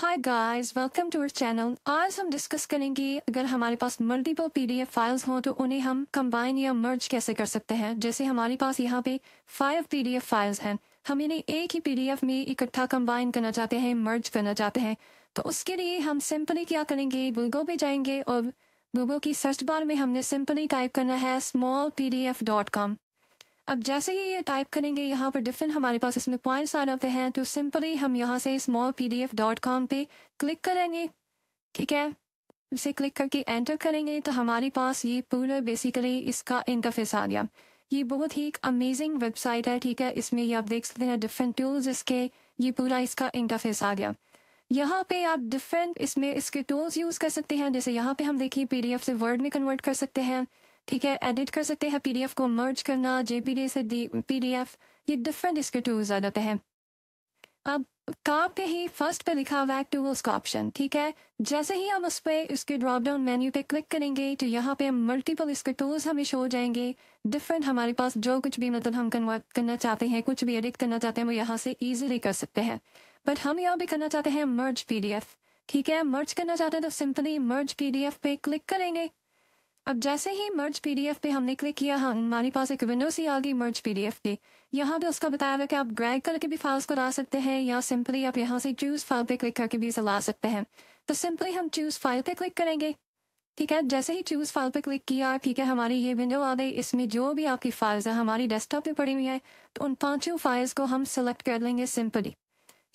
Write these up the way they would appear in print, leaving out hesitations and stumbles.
Hi guys, welcome to our channel. आज हम discuss करेंगे अगर हमारे पास मल्टीपल पीडीएफ फाइल्स हों तो उन्हें हम कंबाइन या मर्ज कैसे कर सकते हैं। जैसे हमारे पास यहाँ पे 5 पीडीएफ फाइल्स हैं, हम इन्हें एक ही पीडीएफ में इकट्ठा कंबाइन करना चाहते हैं, मर्ज करना चाहते हैं। तो उसके लिए हम सिंपली क्या करेंगे, गूगल पे जाएंगे और गूगल की सर्च बार में हमने सिंपली टाइप करना है smallpdf.com। अब जैसे ही ये टाइप करेंगे यहाँ पर डिफरेंट हमारे पास इसमें पॉइंट्स आ जाते हैं, तो सिंपली हम यहाँ से smallpdf.com पे क्लिक करेंगे। ठीक है, इसे क्लिक करके एंटर करेंगे तो हमारे पास ये पूरा बेसिकली इसका इंटरफेस आ गया। ये बहुत ही एक अमेजिंग वेबसाइट है। ठीक है, इसमें ये आप देख सकते हैं डिफरेंट टूल्स इसके, ये पूरा इसका इंटरफेस आ गया। यहाँ पे आप डिफरेंट इसमें इसके टूल्स यूज़ कर सकते हैं। जैसे यहाँ पे हम देखिए पीडीएफ से वर्ड में कन्वर्ट कर सकते हैं। ठीक है, एडिट कर सकते हैं, पीडीएफ को मर्ज करना, जेपीडी से पीडीएफ, ये डिफरेंट इसके टूल्स आ जाते हैं। अब टॉप पे ही फर्स्ट पे लिखा हुआ है टूल्स का ऑप्शन। ठीक है, जैसे ही हम उस पे इसके ड्रॉप डाउन मेन्यू पे क्लिक करेंगे तो यहाँ पे मल्टीपल इसके टूल्स हमें शो हो जाएंगे। डिफरेंट हमारे पास जो कुछ भी मतलब हम कन्वर्ट करना चाहते हैं, कुछ भी एडिट करना चाहते हैं, वो यहाँ से ईजिली कर सकते हैं। बट हम यहाँ पे करना चाहते हैं मर्ज पीडीएफ। ठीक है, मर्ज करना चाहते हैं तो सिंपली मर्ज पीडीएफ पे क्लिक करेंगे। अब जैसे ही मर्ज पीडीएफ पे हमने क्लिक किया, हमारे पास एक विंडो सी आ गई मर्ज पीडीएफ पे। यहाँ पे उसका बताया हुआ कि आप ड्रैग करके भी फाइल्स को ला सकते हैं या सिंपली आप यहाँ से चूज फाइल पे क्लिक करके भी इसे ला सकते हैं। तो सिंपली हम चूज फाइल पे क्लिक करेंगे। ठीक है, जैसे ही चूज फाइल पे क्लिक किया, ठीक है, हमारी ये विंडो आ गई। इसमें जो भी आपकी फाइल्स है हमारी डेस्कटॉप पे पड़ी हुई है, तो उन 5 फाइल्स को हम सेलेक्ट कर लेंगे सिंपली।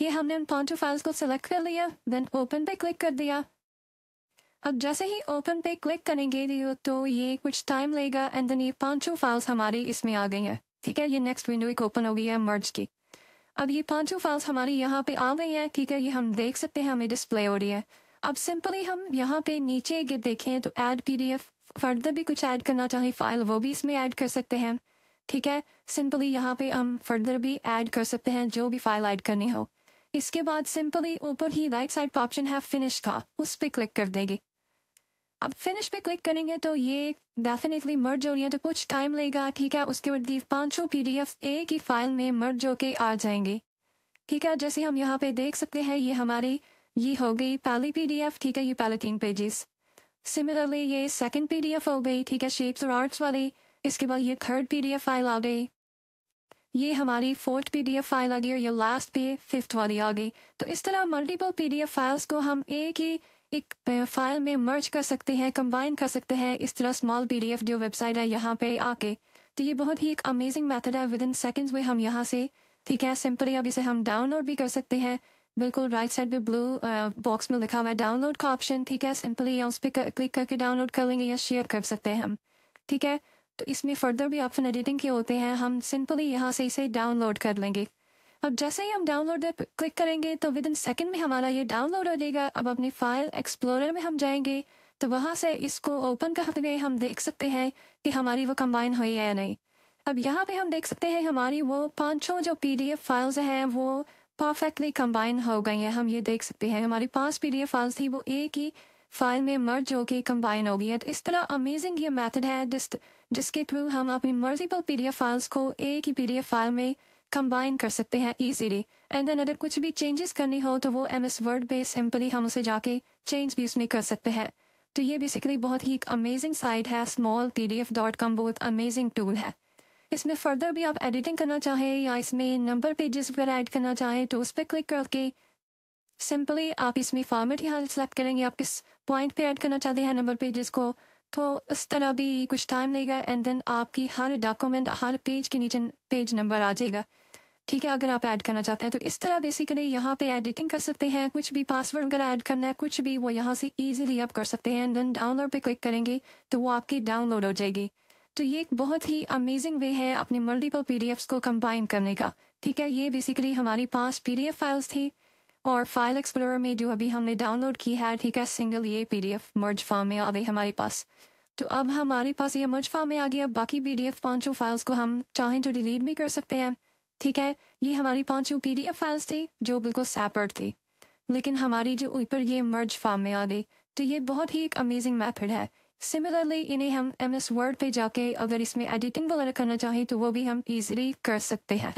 ये हमने उन 5 फाइल्स को सेलेक्ट कर लिया, देन ओपन पे क्लिक कर दिया। अब जैसे ही ओपन पे क्लिक करेंगे तो ये कुछ टाइम लेगा एंड देन ये 5 फाइल्स हमारी इसमें आ गई हैं। ठीक है, ये नेक्स्ट विंडो एक ओपन हो गई है मर्ज की। अब ये 5 फाइल्स हमारी यहाँ पे आ गई हैं। ठीक है, ये हम देख सकते हैं, हमें डिस्प्ले हो रही है। अब सिंपली हम यहाँ पे नीचे अगर देखें तो ऐड पीडीएफ, फर्दर भी कुछ ऐड करना चाहे फाइल, वो भी इसमें ऐड कर सकते हैं। ठीक है, सिंपली यहाँ पे हम फर्दर भी ऐड कर सकते हैं जो भी फाइल ऐड करनी हो। इसके बाद सिंपली ऊपर ही राइट साइड पर ऑप्शन है फिनिश का, उस पर क्लिक कर देंगे। अब फिनिश पे क्लिक करेंगे तो ये डेफिनेटली मर्ज हो रही है, तो कुछ टाइम लेगा। ठीक है, उसके बाद ये 5 पीडीएफ एक ही फाइल में मर्ज होके आ जाएंगे। ठीक है, जैसे हम यहाँ पे देख सकते हैं ये हमारी ये हो गई पहली पीडीएफ। ठीक है, ये पहले 3 पेजेस। सिमिलरली ये सेकंड पीडीएफ हो गई। ठीक है, शेप्स और आर्ट्स वाली। इसके बाद ये थर्ड पीडीएफ फाइल आ गई, ये हमारी 4th पीडीएफ फाइल आ गई और ये लास्ट पे 5th वाली आ गई। तो इस तरह मल्टीपल पीडीएफ फाइल्स को हम एक ही एक फाइल में मर्ज कर सकते हैं, कंबाइन कर सकते हैं। इस तरह स्मॉल पीडीएफ जो वेबसाइट है यहाँ पे आके, तो ये बहुत ही एक अमेजिंग मेथड है। विद इन सेकेंड्स में हम यहाँ से, ठीक है, सिंपली अब इसे हम डाउनलोड भी कर सकते हैं। बिल्कुल राइट साइड पे ब्लू बॉक्स में लिखा हुआ है डाउनलोड का ऑप्शन। ठीक है, सिंपली उस पर क्लिक करके डाउनलोड कर लेंगे या शेयर कर सकते हैं हम। ठीक है, तो इसमें फर्दर भी ऑप्शन एडिटिंग के होते हैं, हम सिंपली यहाँ से इसे डाउनलोड कर लेंगे। अब जैसे ही हम डाउनलोड पे क्लिक करेंगे तो विद इन सेकेंड में हमारा ये डाउनलोड हो जाएगा। अब अपनी फाइल एक्सप्लोरर में हम जाएंगे तो वहाँ से इसको ओपन करके हम देख सकते हैं कि हमारी वो कंबाइन हुई है या नहीं। अब यहाँ पे हम देख सकते हैं हमारी वो 5 जो पीडीएफ फाइल्स हैं वो परफेक्टली कंबाइन हो गई हैं। हम ये देख सकते हैं हमारी 5 पीडीएफ फाइल्स थी, वो एक ही फाइल में मर्ज होके कंबाइन हो गई है। तो इस तरह अमेजिंग ये मेथड है जिसके थ्रू हम अपनी मल्टीपल पीडीएफ फाइल्स को एक ही पीडीएफ फाइल में कंबाइन कर सकते हैं इजीली। एंड देन अगर कुछ भी चेंजेस करनी हो तो वो MS वर्ड पे सिंपली हम उसे जाके चेंज भी उसमें कर सकते हैं। तो ये बेसिकली बहुत ही एक अमेजिंग साइट है smallpdf.com, बहुत अमेजिंग टूल है। इसमें फर्दर भी आप एडिटिंग करना चाहें या इसमें नंबर पेजेस वगैरह ऐड करना चाहें तो उस पर क्लिक करके सिंपली आप इसमें फॉर्मेट यहाँ सेलेक्ट करेंगे, आप किस पॉइंट पे ऐड करना चाहते हैं नंबर पेजेस को, तो इस तरह भी कुछ टाइम लेगा। एंड देन आपकी हर डॉक्यूमेंट हर पेज के नीचे पेज नंबर आ जाएगा। ठीक है, अगर आप ऐड करना चाहते हैं तो इस तरह बेसिकली यहाँ पे एडिटिंग कर सकते हैं। कुछ भी पासवर्ड वगैरह ऐड करना है, कुछ भी, वो यहाँ से इजीली आप कर सकते हैं। एंड देन डाउनलोड पे क्लिक करेंगे तो वो आपकी डाउनलोड हो जाएगी। तो ये एक बहुत ही अमेजिंग वे है अपने मल्टीपल पीडीएफ्स को कंबाइन करने का। ठीक है, ये बेसिकली हमारी 5 पीडीएफ फाइल्स थी और फाइल एक्सप्लोरर में जो अभी हमने डाउनलोड की है, ठीक है, सिंगल ये पीडीएफ मर्ज फॉर्म में आ गई हमारे पास। तो अब हमारे पास ये मर्ज फॉर्म में आ गया। बाकी पीडीएफ 5 फाइल्स को हम चाहें तो डिलीट भी कर सकते हैं। ठीक है, ये हमारी 5 पीडीएफ फाइल्स थी जो बिल्कुल सेपरेट थी, लेकिन हमारी जो ऊपर ये मर्ज फॉर्म में आ गई। तो ये बहुत ही एक अमेजिंग मेथड है। सिमिलरली इन्हें हम MS वर्ड पे जाके अगर इसमें एडिटिंग वगैरह करना चाहें तो वो भी हम इजीली कर सकते हैं।